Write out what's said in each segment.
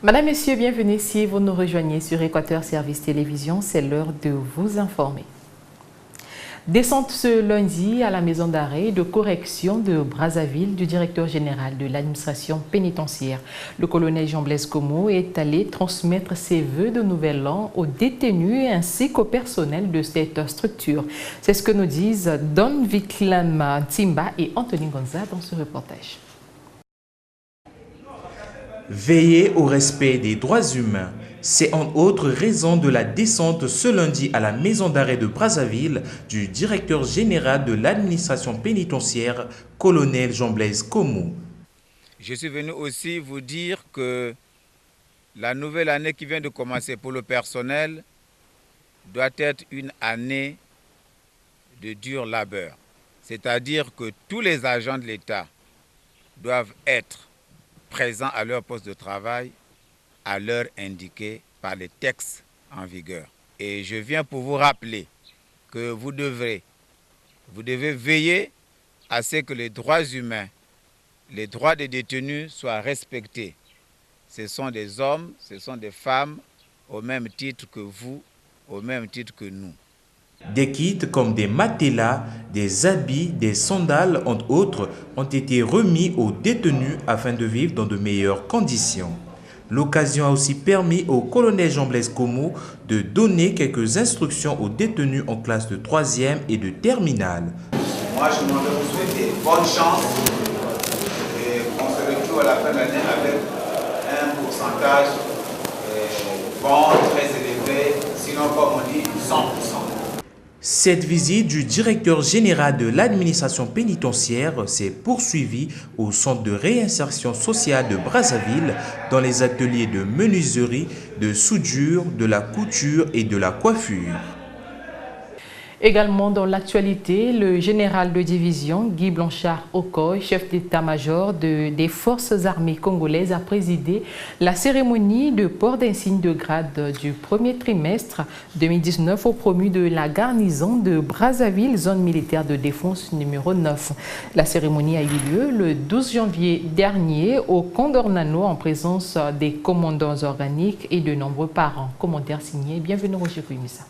Madame, Messieurs, bienvenue si vous nous rejoignez sur Équateur Service Télévision. C'est l'heure de vous informer. Descente ce lundi à la maison d'arrêt de correction de Brazzaville du directeur général de l'administration pénitentiaire. Le colonel Jean-Blaise Comeau est allé transmettre ses vœux de nouvel an aux détenus ainsi qu'au personnel de cette structure. C'est ce que nous disent Don Viclam Timba et Anthony Gonza dans ce reportage. Veiller au respect des droits humains, c'est en autres raison de la descente ce lundi à la maison d'arrêt de Brazzaville du directeur général de l'administration pénitentiaire, colonel Jean-Blaise Comeau. Je suis venu aussi vous dire que la nouvelle année qui vient de commencer pour le personnel doit être une année de dur labeur. C'est-à-dire que tous les agents de l'État doivent être présents à leur poste de travail à l'heure indiquée par les textes en vigueur. Et je viens pour vous rappeler que vous devez veiller à ce que les droits humains, les droits des détenus soient respectés. Ce sont des hommes, ce sont des femmes, au même titre que vous, au même titre que nous. Des kits comme des matelas, des habits, des sandales, entre autres, ont été remis aux détenus afin de vivre dans de meilleures conditions. L'occasion a aussi permis au colonel Jean-Blaise Comeau de donner quelques instructions aux détenus en classe de 3e et de terminale. Moi, je voudrais vous souhaiter bonne chance et qu'on se retrouve à la fin de l'année avec un pourcentage bon, très élevé, sinon comme on dit 100%. Cette visite du directeur général de l'administration pénitentiaire s'est poursuivie au centre de réinsertion sociale de Brazzaville dans les ateliers de menuiserie, de soudure, de la couture et de la coiffure. Également dans l'actualité, le général de division Guy Blanchard-Okoye, chef d'état-major des forces armées congolaises, a présidé la cérémonie de port d'insigne de grade du premier trimestre 2019 au promu de la garnison de Brazzaville, zone militaire de défense numéro 9. La cérémonie a eu lieu le 12 janvier dernier au Condornano en présence des commandants organiques et de nombreux parents. Commentaire signé. Bienvenue Roger Kouimissa.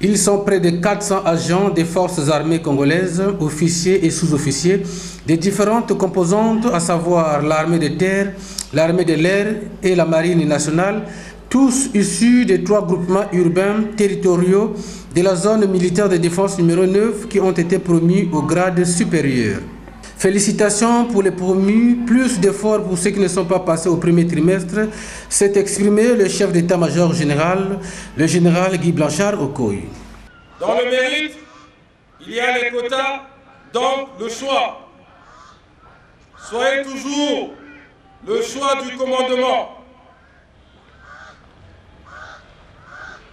Ils sont près de 400 agents des forces armées congolaises, officiers et sous-officiers, des différentes composantes, à savoir l'armée de terre, l'armée de l'air et la marine nationale, tous issus des 3 groupements urbains territoriaux de la zone militaire de défense numéro 9 qui ont été promus au grade supérieur. Félicitations pour les promus, plus d'efforts pour ceux qui ne sont pas passés au premier trimestre, s'est exprimé le chef d'état-major général, le général Guy Blanchard-Okoye. Dans le mérite, il y a les quotas, donc le choix. Soyez toujours le choix du commandement.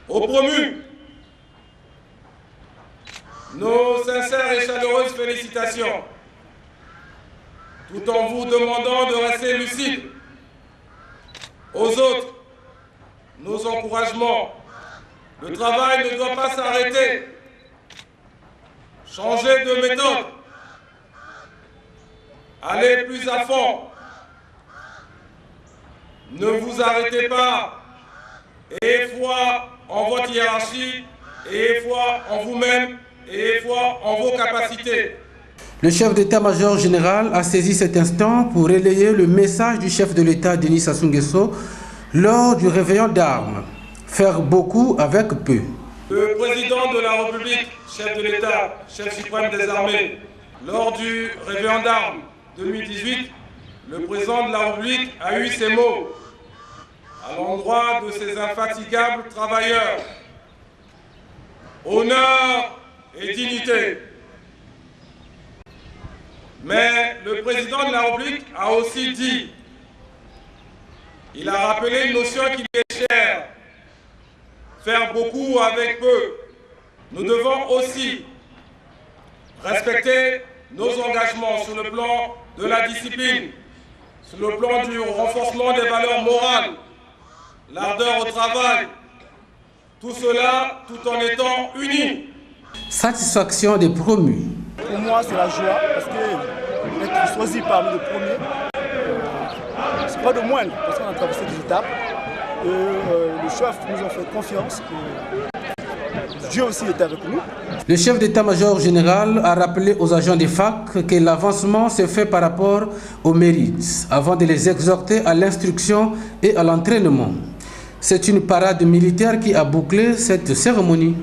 Aux promus, nos sincères et chaleureuses félicitations, tout en vous demandant de rester lucide. Aux autres, nos encouragements. Le travail ne doit pas s'arrêter. Changez de méthode. Allez plus à fond. Ne vous arrêtez pas. Ayez foi en votre hiérarchie, ayez foi en vous-même, ayez foi en vos capacités. Le chef d'état-major général a saisi cet instant pour relayer le message du chef de l'État, Denis Sassou Nguesso, lors du réveillon d'armes. Faire beaucoup avec peu. Le président de la République, chef de l'État, chef suprême des armées, lors du réveillon d'armes 2018, le président de la République a eu ces mots à l'endroit de ces infatigables travailleurs. Honneur et dignité. Mais le président de la République a aussi dit, il a rappelé une notion qui lui est chère, faire beaucoup avec peu. Nous devons aussi respecter nos engagements sur le plan de la discipline, sur le plan du renforcement des valeurs morales, l'ardeur au travail, tout cela tout en étant unis. Satisfaction des promus. Pour moi, c'est la joie parce que être choisi parmi les premiers, c'est pas de moindre parce qu'on a traversé des étapes. Le chef nous a fait confiance. Dieu aussi est avec nous. Le chef d'état-major général a rappelé aux agents des FAC que l'avancement se fait par rapport au mérite, avant de les exhorter à l'instruction et à l'entraînement. C'est une parade militaire qui a bouclé cette cérémonie.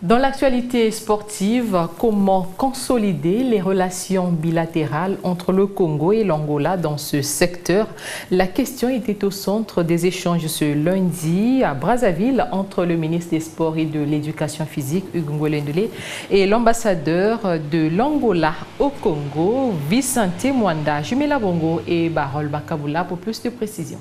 Dans l'actualité sportive, comment consolider les relations bilatérales entre le Congo et l'Angola dans ce secteur? La question était au centre des échanges ce lundi à Brazzaville entre le ministre des Sports et de l'Éducation physique, Hugues Ngolendele, et l'ambassadeur de l'Angola au Congo, Vicente Mwanda. Jumela Bongo et Barol Bakaboula pour plus de précisions.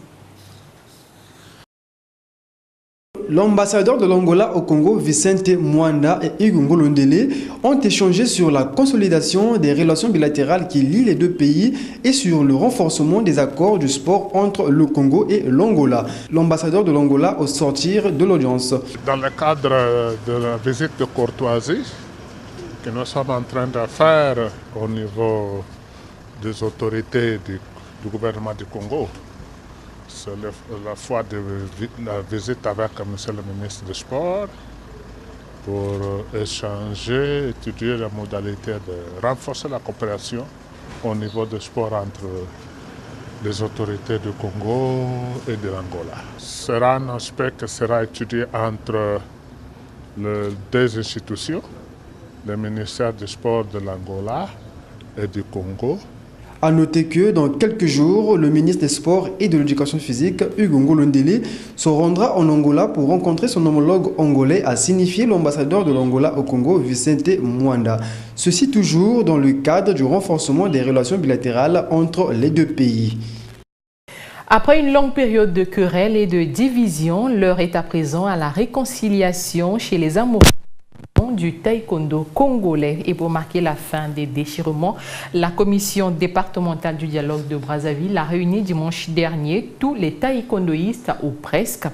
L'ambassadeur de l'Angola au Congo, Vicente Mwanda et Hugues Ngolendele, ont échangé sur la consolidation des relations bilatérales qui lient les deux pays et sur le renforcement des accords du sport entre le Congo et l'Angola. L'ambassadeur de l'Angola au sortir de l'audience. Dans le cadre de la visite de courtoisie que nous sommes en train de faire au niveau des autorités du gouvernement du Congo, c'est la fois de la visite avec M. le ministre des Sports pour échanger, étudier la modalité de renforcer la coopération au niveau du sport entre les autorités du Congo et de l'Angola. Ce sera un aspect qui sera étudié entre les deux institutions, le ministère du Sport de l'Angola et du Congo. A noter que dans quelques jours, le ministre des Sports et de l'Éducation physique, Hugues Ngolendele, se rendra en Angola pour rencontrer son homologue angolais, a signifié l'ambassadeur de l'Angola au Congo, Vicente Mwanda. Ceci toujours dans le cadre du renforcement des relations bilatérales entre les deux pays. Après une longue période de querelles et de divisions, l'heure est à présent à la réconciliation chez les amoureux du taekwondo congolais. Et pour marquer la fin des déchirements, la commission départementale du dialogue de Brazzaville a réuni dimanche dernier tous les taekwondoïstes, ou presque,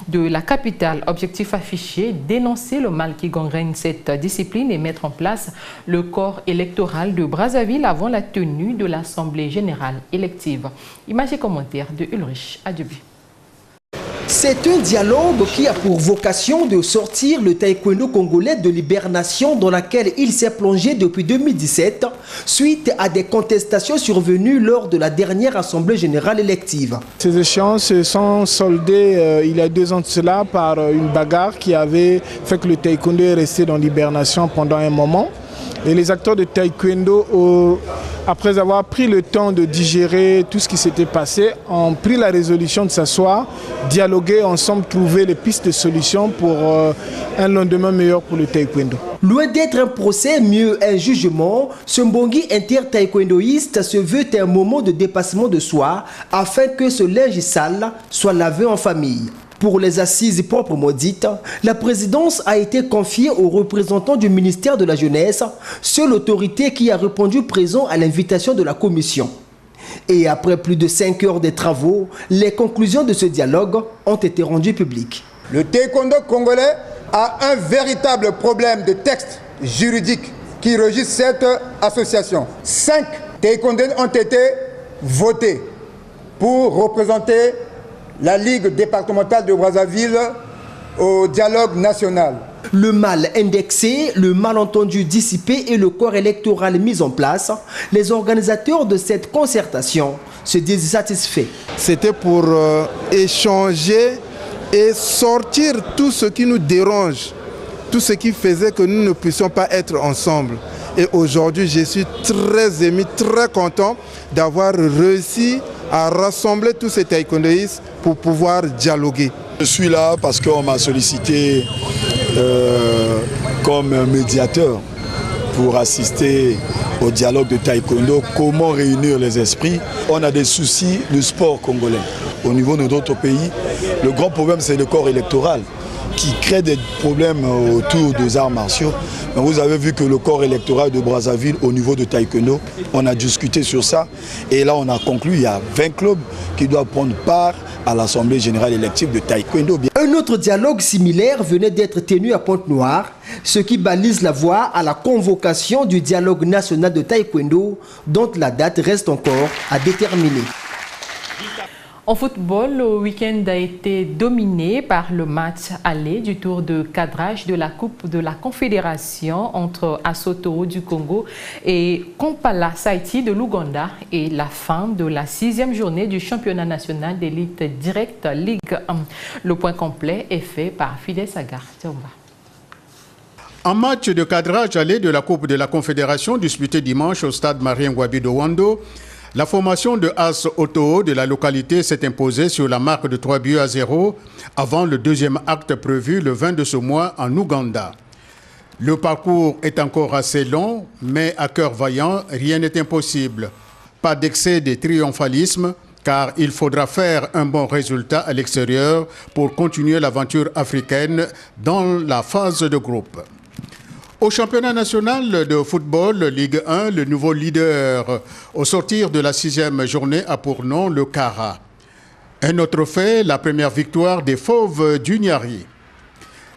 de la capitale. Objectif affiché, dénoncer le mal qui gangrène cette discipline et mettre en place le corps électoral de Brazzaville avant la tenue de l'Assemblée générale élective. Images et commentaires de Ulrich Adjubi. C'est un dialogue qui a pour vocation de sortir le taekwondo congolais de l'hibernation dans laquelle il s'est plongé depuis 2017 suite à des contestations survenues lors de la dernière Assemblée générale élective. Ces échéances se sont soldées il y a 2 ans de cela par une bagarre qui avait fait que le taekwondo est resté dans l'hibernation pendant un moment. Et les acteurs de taekwondo, après avoir pris le temps de digérer tout ce qui s'était passé, ont pris la résolution de s'asseoir, dialoguer ensemble, trouver les pistes de solutions pour un lendemain meilleur pour le taekwondo. Loin d'être un procès, mieux un jugement, ce mbongi inter-taekwondoïste se veut un moment de dépassement de soi afin que ce linge sale soit lavé en famille. Pour les assises proprement dites, la présidence a été confiée aux représentants du ministère de la Jeunesse, seule autorité qui a répondu présent à l'invitation de la commission. Et après plus de 5 heures de travaux, les conclusions de ce dialogue ont été rendues publiques. Le taekwondo congolais a un véritable problème de texte juridique qui régit cette association. 5 taekwondos ont été votés pour représenter la Ligue départementale de Brazzaville au dialogue national. Le mal indexé, le malentendu dissipé et le corps électoral mis en place, les organisateurs de cette concertation se disent satisfaits. C'était pour échanger et sortir tout ce qui nous dérange, tout ce qui faisait que nous ne puissions pas être ensemble. Et aujourd'hui, je suis très ému, très content d'avoir réussi à rassembler tous ces taekwondoïstes pour pouvoir dialoguer. Je suis là parce qu'on m'a sollicité comme médiateur pour assister au dialogue de taekwondo, comment réunir les esprits. On a des soucis du sport congolais. Au niveau de d'autres pays, le grand problème c'est le corps électoral. qui créent des problèmes autour des arts martiaux. Mais vous avez vu que le corps électoral de Brazzaville, au niveau de taekwondo, on a discuté sur ça. Et là, on a conclu, il y a 20 clubs qui doivent prendre part à l'Assemblée générale élective de taekwondo. Un autre dialogue similaire venait d'être tenu à Pointe-Noire, ce qui balise la voie à la convocation du dialogue national de taekwondo, dont la date reste encore à déterminer. En football, le week-end a été dominé par le match aller du tour de cadrage de la Coupe de la Confédération entre Asotoro du Congo et Kampala Saïti de l'Ouganda et la fin de la 6e journée du championnat national d'élite directe Ligue 1. Le point complet est fait par Fidel Sagar. Un match de cadrage aller de la Coupe de la Confédération disputé dimanche au stade Marien-Ngouabi de Wando, la formation de As Otoo de la localité s'est imposée sur la marque de 3-0 avant le deuxième acte prévu le 20 de ce mois en Ouganda. Le parcours est encore assez long, mais à cœur vaillant, rien n'est impossible. Pas d'excès de triomphalisme, car il faudra faire un bon résultat à l'extérieur pour continuer l'aventure africaine dans la phase de groupe. Au championnat national de football Ligue 1, le nouveau leader au sortir de la 6e journée a pour nom le Kara. Un autre fait, la première victoire des Fauves du Niari.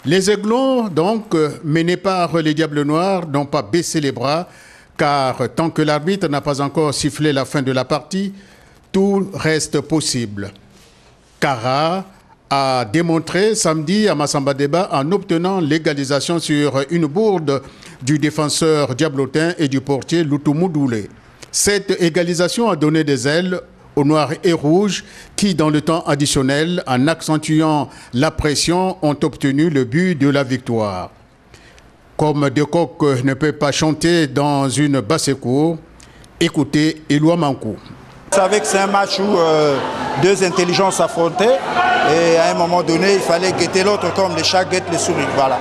Les Aiglons, donc, menés par les Diables Noirs, n'ont pas baissé les bras, car tant que l'arbitre n'a pas encore sifflé la fin de la partie, tout reste possible. Kara a démontré samedi à Massamba Débat en obtenant l'égalisation sur une bourde du défenseur diablotin et du portier Lutumu Doulé. Cette égalisation a donné des ailes aux Noirs et Rouges qui, dans le temps additionnel, en accentuant la pression, ont obtenu le but de la victoire. Comme De Coq ne peut pas chanter dans une basse-cour, écoutez Éloi Mankou. Vous savez que c'est un match où deux intelligences s'affrontaient et à un moment donné, il fallait guetter l'autre comme les chats guettent les souris. Voilà.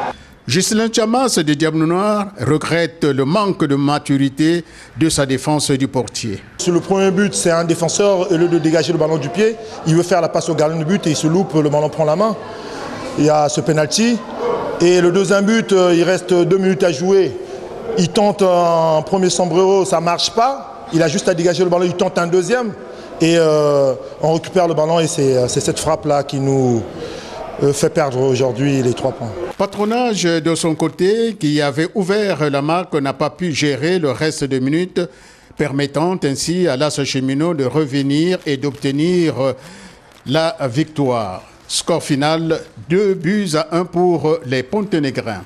Ghislain Chamas de Diable Noir regrette le manque de maturité de sa défense du portier. Sur le premier but, c'est un défenseur, au lieu de dégager le ballon du pied, il veut faire la passe au gardien de but et il se loupe, le ballon prend la main. Il y a ce penalty. Et le deuxième but, il reste 2 minutes à jouer. Il tente un premier sombrero, ça ne marche pas. Il a juste à dégager le ballon, il tente un deuxième et on récupère le ballon et c'est cette frappe-là qui nous fait perdre aujourd'hui les 3 points. Patronage de son côté, qui avait ouvert la marque, n'a pas pu gérer le reste des minutes, permettant ainsi à l'As Cheminot de revenir et d'obtenir la victoire. Score final 2-1 pour les Pontenégrins.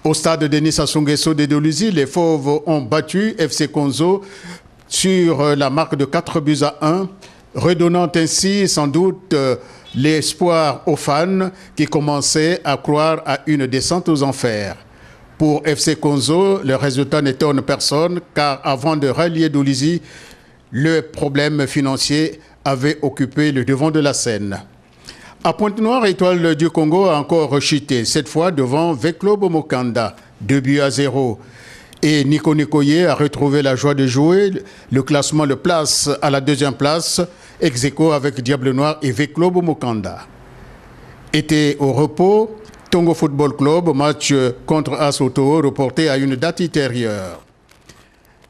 Au stade Denis Sassou Nguesso de Doluzi, les Fauves ont battu FC Konzo sur la marque de 4-1, redonnant ainsi sans doute l'espoir aux fans qui commençaient à croire à une descente aux enfers. Pour FC Konzo, le résultat n'étonne personne car avant de rallier Doluzi, le problème financier avait occupé le devant de la scène. À Pointe-Noire, Étoile du Congo a encore chuté, cette fois devant Veklo Bomokanda, 2-0. Et Nico Nikoye a retrouvé la joie de jouer. Le classement le place à la 2e place, ex-aequo avec Diable Noir et Veklo Bomokanda. Était au repos, Tongo Football Club, match contre As Otoo reporté à une date ultérieure.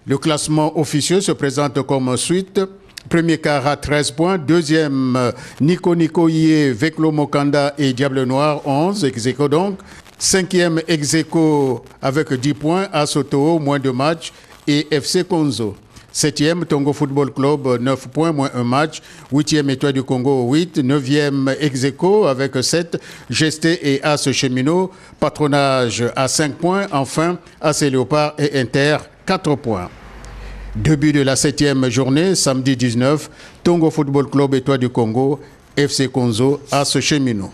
Le classement officieux se présente comme suite. Premier Kara, 13 points. Deuxième, Nico Nikoye, Veklo Mokanda et Diable Noir, 11, ex-aequo donc. 5e ex-aequo avec 10 points, As Otoo, moins de matchs, et FC Konzo. 7e, Tongo Football Club, 9 points, moins un match. 8e, Étoile du Congo, 8. 9e, ex-aequo avec 7. Gesté et As Cheminot. Patronage à 5 points. Enfin, As Léopard et Inter, 4 points. Début de la 7e journée, samedi 19, Tongo Football Club, Étoile du Congo, FC Konzo, As Cheminot.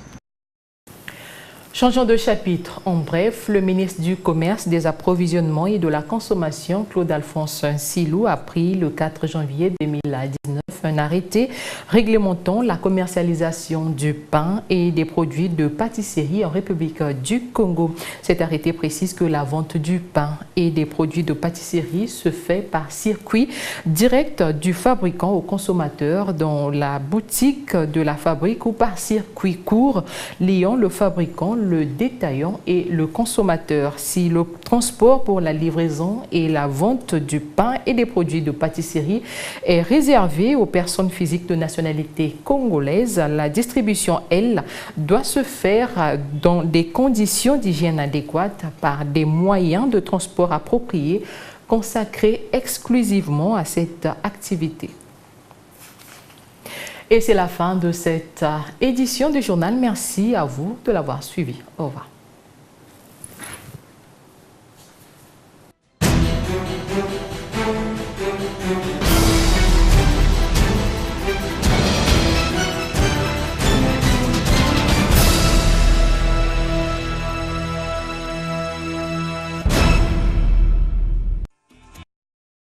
Changeons de chapitre. En bref, le ministre du Commerce, des Approvisionnements et de la Consommation, Claude-Alphonse Silou, a pris le 4 janvier 2019 un arrêté réglementant la commercialisation du pain et des produits de pâtisserie en République du Congo. Cet arrêté précise que la vente du pain et des produits de pâtisserie se fait par circuit direct du fabricant au consommateur dans la boutique de la fabrique ou par circuit court liant le fabricant, le détaillant et le consommateur. Si le transport pour la livraison et la vente du pain et des produits de pâtisserie est réservé aux personnes physiques de nationalité congolaise, la distribution, elle, doit se faire dans des conditions d'hygiène adéquates par des moyens de transport appropriés consacrés exclusivement à cette activité. Et c'est la fin de cette édition du journal. Merci à vous de l'avoir suivi. Au revoir.